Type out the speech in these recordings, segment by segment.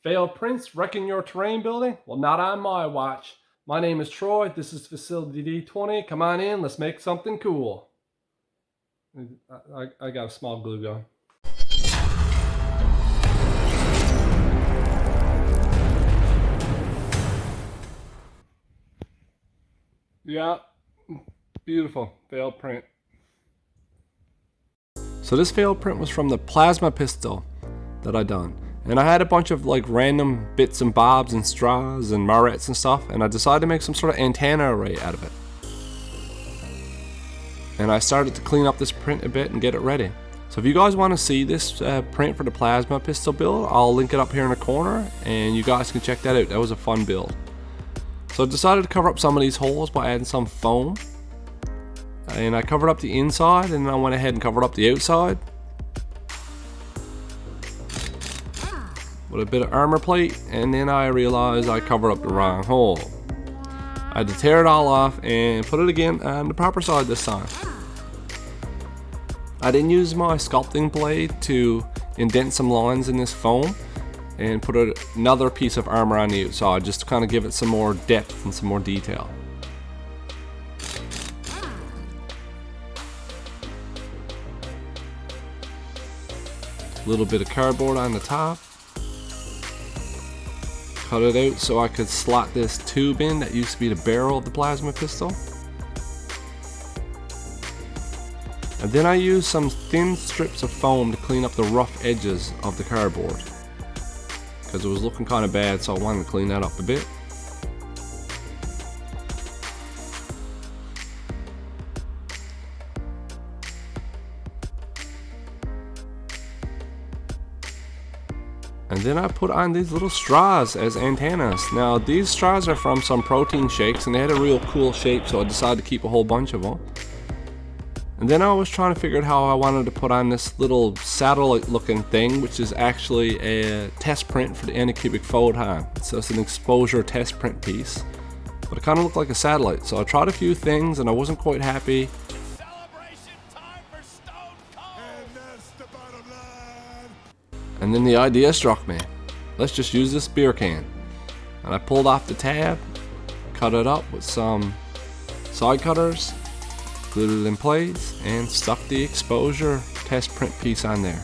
Failed prints wrecking your terrain building? Well, not on my watch. My name is Troy. This is Facility D20. Come on in. Let's make something cool. I got a small glue gun. Yeah, beautiful failed print. So this failed print was from the plasma pistol that I done. And I had a bunch of like random bits and bobs and straws and marrettes and stuff, and I decided to make some sort of antenna array out of it. And I started to clean up this print a bit and get it ready. So if you guys want to see this print for the plasma pistol build, I'll link it up here in the corner and you guys can check that out. That was a fun build. So I decided to cover up some of these holes by adding some foam. And I covered up the inside and then I went ahead and covered up the outside with a bit of armor plate, and then I realized I covered up the wrong hole. I had to tear it all off and put it again on the proper side this time. I didn't use my sculpting blade to indent some lines in this foam and put another piece of armor on the outside just to kind of give it some more depth and some more detail. A little bit of cardboard on the top. Cut it out so I could slot this tube in that used to be the barrel of the plasma pistol. And then I used some thin strips of foam to clean up the rough edges of the cardboard, because it was looking kind of bad, so I wanted to clean that up a bit. And then I put on these little straws as antennas. Now these straws are from some protein shakes and they had a real cool shape, so I decided to keep a whole bunch of them. And then I was trying to figure out how I wanted to put on this little satellite looking thing, which is actually a test print for the Anycubic photon. So it's an exposure test print piece, but it kind of looked like a satellite. So I tried a few things and I wasn't quite happy. And then the idea struck me. Let's just use this beer can. And I pulled off the tab, cut it up with some side cutters, glued it in place, and stuck the exposure test print piece on there.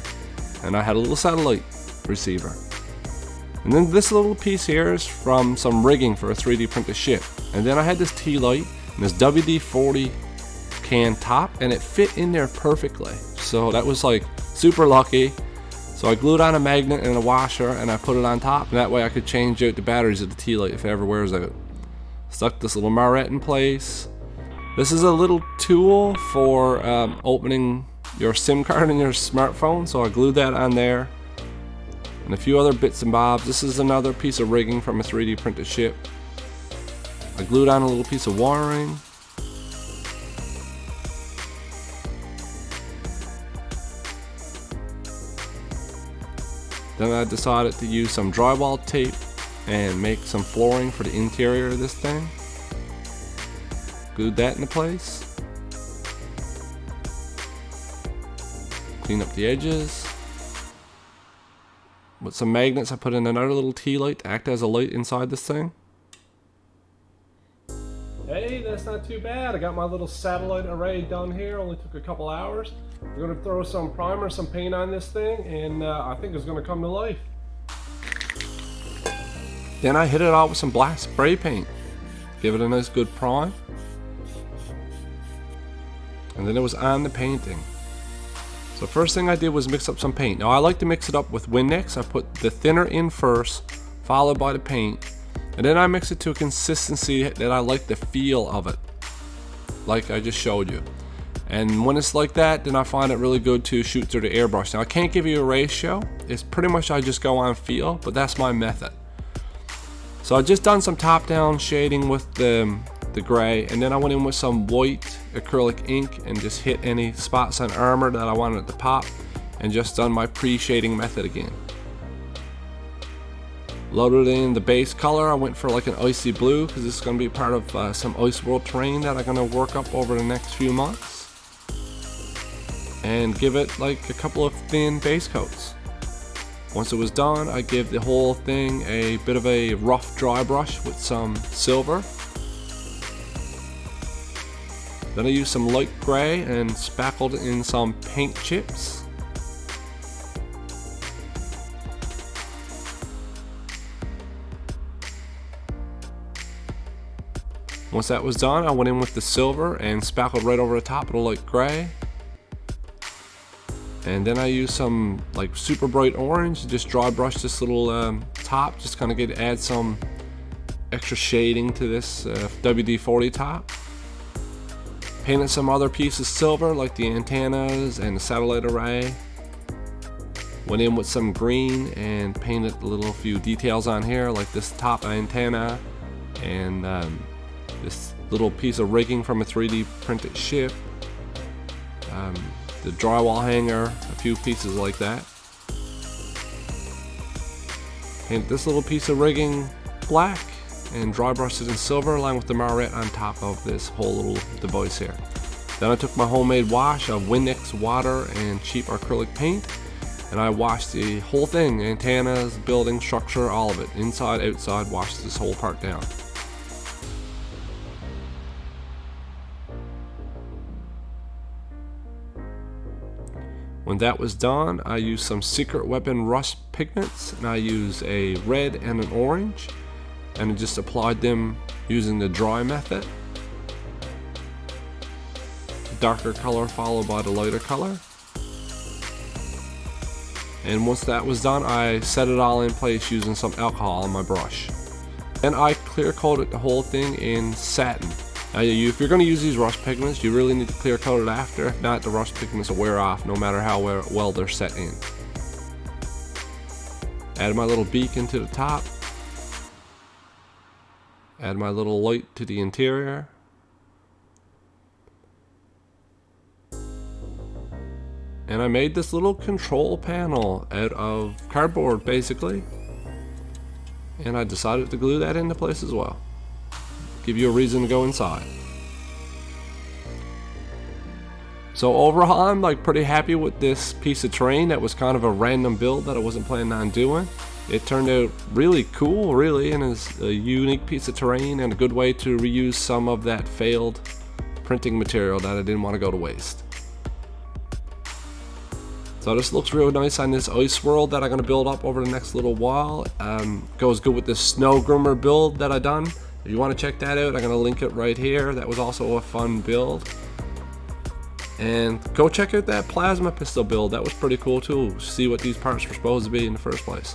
And I had a little satellite receiver. And then this little piece here is from some rigging for a 3D printed ship. And then I had this tea light and this WD-40 can top, and it fit in there perfectly. So that was like super lucky. So I glued on a magnet and a washer and I put it on top, and that way I could change out the batteries of the tea light if it ever wears out. Stuck this little marrette in place. This is a little tool for opening your SIM card in your smartphone, so I glued that on there. And a few other bits and bobs. This is another piece of rigging from a 3D printed ship. I glued on a little piece of wiring. Then I decided to use some drywall tape and make some flooring for the interior of this thing. Glued that into place. Clean up the edges. With some magnets, I put in another little tea light to act as a light inside this thing. Hey, that's not too bad. I got my little satellite array done here. Only took a couple hours. We're going to throw some primer, some paint on this thing, and I think it's going to come to life. Then I hit it out with some black spray paint. Give it a nice good prime. And then it was on the painting. So first thing I did was mix up some paint. Now I like to mix it up with Windex. I put the thinner in first, followed by the paint. And then I mix it to a consistency that I like the feel of it, like I just showed you. And when it's like that, then I find it really good to shoot through the airbrush. Now I can't give you a ratio. It's pretty much I just go on feel, but that's my method. So I just done some top-down shading with the gray, and then I went in with some white acrylic ink and just hit any spots on armor that I wanted to pop, and just done my pre-shading method again. Loaded in the base color. I went for like an icy blue because this is going to be part of some Ice World terrain that I'm going to work up over the next few months. And give it like a couple of thin base coats. Once it was done, I gave the whole thing a bit of a rough dry brush with some silver. Then I used some light gray and spackled in some paint chips. Once that was done, I went in with the silver and spackled right over the top of the light gray. And then I used some like super bright orange, just dry brush this little top, just kind of add some extra shading to this WD-40 top. Painted some other pieces silver like the antennas and the satellite array. Went in with some green and painted a few details on here like this top antenna and this little piece of rigging from a 3D printed ship. The drywall hanger, a few pieces like that. Painted this little piece of rigging black and dry brushed it in silver along with the marquette on top of this whole little device here. Then I took my homemade wash of Miniac water and cheap acrylic paint and I washed the whole thing, antennas, building, structure, all of it, inside, outside, washed this whole part down. When that was done, I used some Secret Weapon rust pigments and I used a red and an orange and I just applied them using the dry method. The darker color followed by the lighter color. And once that was done, I set it all in place using some alcohol on my brush. Then I clear coated the whole thing in satin. Now, if you're going to use these rust pigments, you really need to clear coat it after. If not, the rust pigments will wear off no matter how well they're set in. Add my little beacon to the top. Add my little light to the interior. And I made this little control panel out of cardboard basically. And I decided to glue that into place as well. Give you a reason to go inside. So overall, I'm like pretty happy with this piece of terrain. That was kind of a random build that I wasn't planning on doing. It turned out really cool, really, and is a unique piece of terrain and a good way to reuse some of that failed printing material that I didn't want to go to waste. So this looks really nice on this ice world that I'm going to build up over the next little while. Goes good with this snow groomer build that I done. If you want to check that out, I'm going to link it right here. That was also a fun build. And go check out that plasma pistol build. That was pretty cool too. See what these parts were supposed to be in the first place.